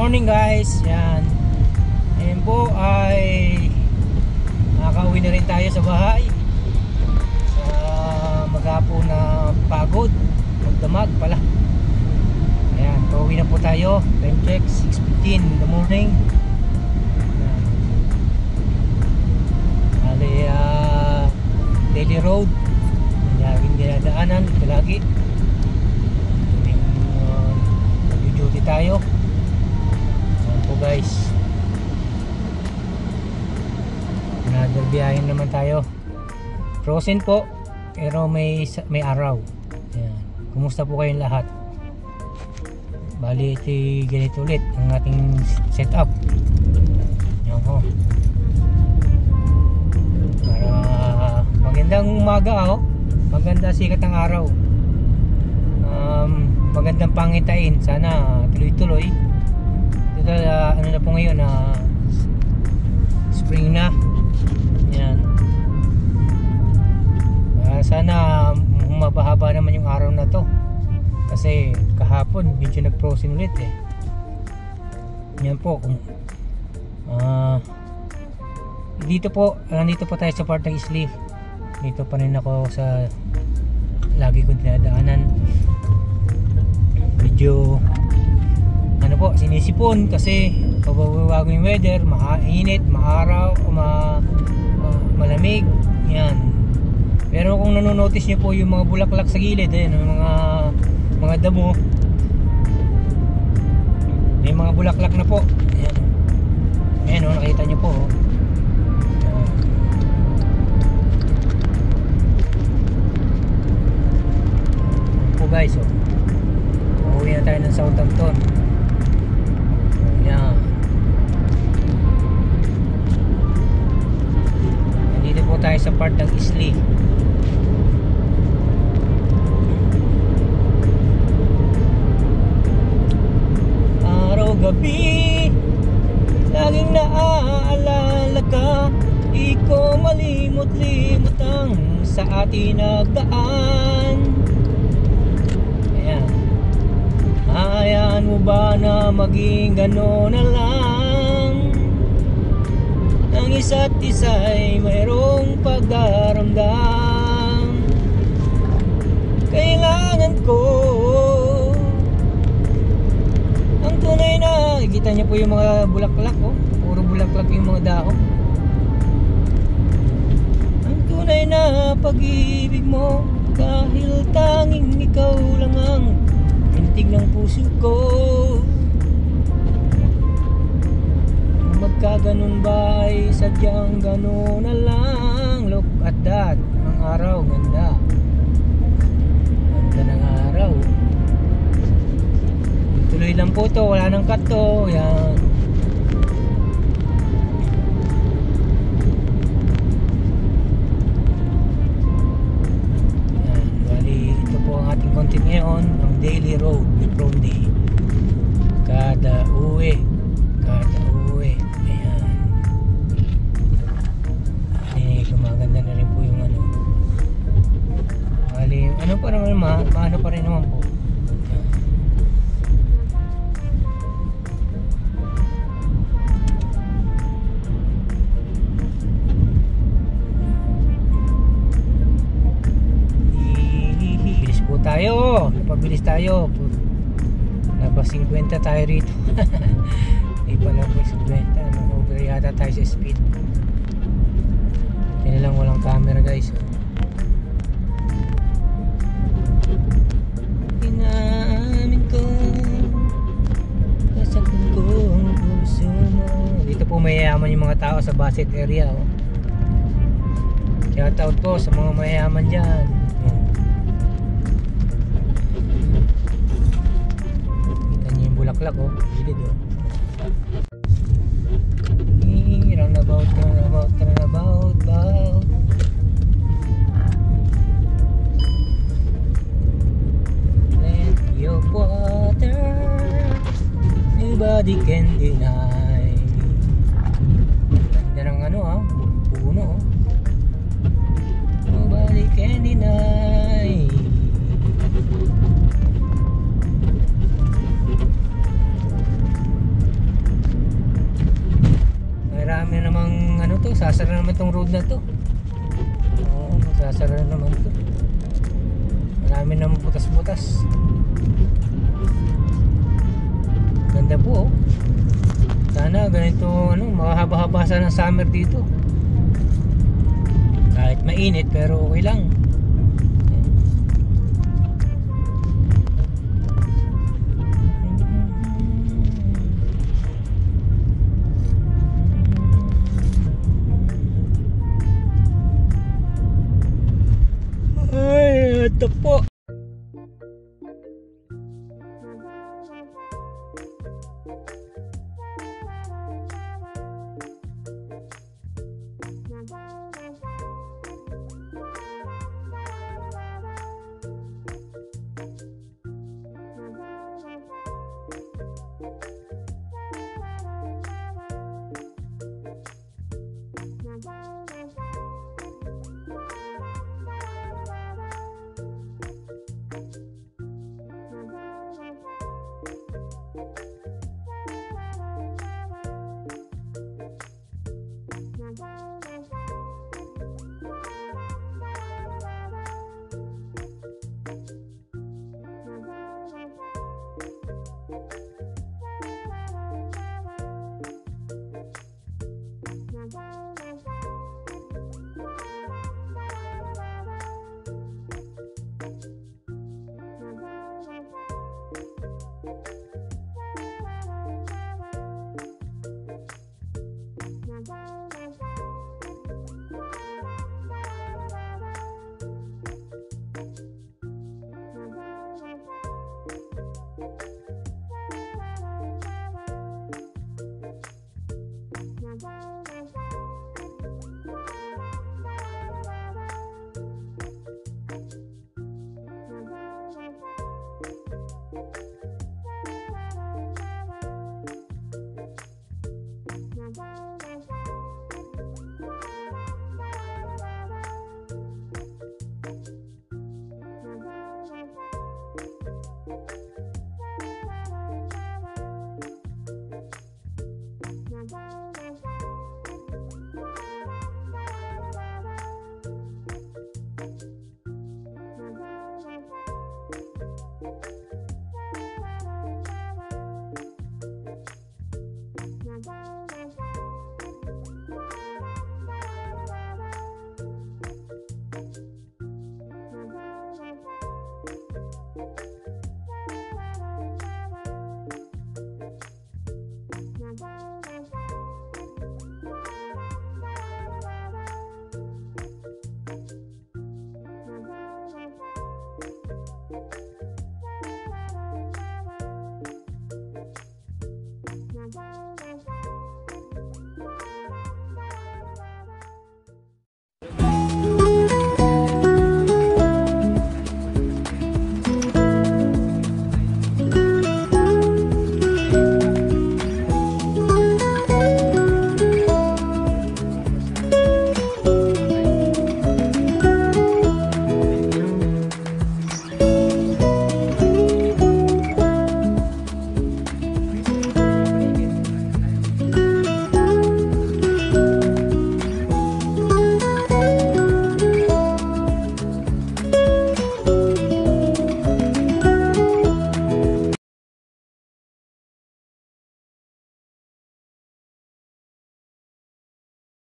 morning guys, yan. Ngayon po ay nakakauwi na rin tayo sa bahay sa maghapon na pagod, magdamag pala. Ayan, pauwi na po tayo. Time check 6:15 in the morning. Ali daily road, laging dinadaanan ito lagi. Duty tayo. Ayan po guys, another biyahin naman tayo. Frozen po pero may araw. Ayan. Kumusta po kayong lahat? Bali ito ganito ulit ang ating setup. Ayan po. Para magandang umaga oh. Maganda sikat ng araw. Magandang pangitain, sana tuloy-tuloy. Ito ano na po ngayon na spring na. Yan. Sana mabahaba naman yung araw na to. Kasi kahapon medyo nag-frozen ulit eh. Yan po. Dito po tayo sa part ng Isli. Dito pa rin ako sa lagi kong dinadaanan. Medyo ano po, sinisipon kasi pababago yung weather, mainit, maaraw, malamig, yan. Pero kung nanonotice nyo po yung mga bulaklak sa gilid, mga damo, may mga bulaklak na po. Ayan, ayan oh, nakita nyo po oh. Po guys oh, uuwi na tayo ng Southampton. Yan. Nandito po tayo sa part ng Isli. Araw-gabi laging naaalala ka, di ko malimot-limot ang sa atin nagdaan. Ayan. Hayaan mo ba na maging gano'n na lang? Ang isa't isa'y mayroong pagdaramdam. Kailangan ko ang tunay na, kita niyo po yung mga bulaklak oh. Puro bulaklak yung mga dahon. Ang tunay na pag-ibig mo, dahil tanging ikaw lang ang tintig ng puso ko. Magkaganon ba ay sadyang gano'n na lang? Look at that, ang araw, ganda. Ganda ng araw. Tuloy lang po to, wala nang cut to. Yan. Yan, bali ito po ang ating content ngayon, ang daily road with Rondy. Kada uwi. Ayan. Gumaganda na rin po yung ano. Bali, ano pa naman maano pa rin naman po. Napabilis tayo. Napa 50 tayo rito. Hindi pala po 50. Over yata tayo sa speed. Hindi na lang walang camera guys. Inaamin ko, nasaktan ko ang puso mo. Dito po mayayaman yung mga tao sa Bassett area oh. Shout out po sa mga mayayaman dyan. Bulaklak oh, gilid oh. Roundabout. Plenty of water, nobody can deny. Ganda ng ano ah, puno oh. Nobody can deny. magsasara naman tong road na to. Oo, magsasara naman to. Marami naman butas-butas. Ganda po, oh. Sana ganito, makahaba-haba sana ng summer dito. Kahit mainit pero okay lang. Ay, ito po.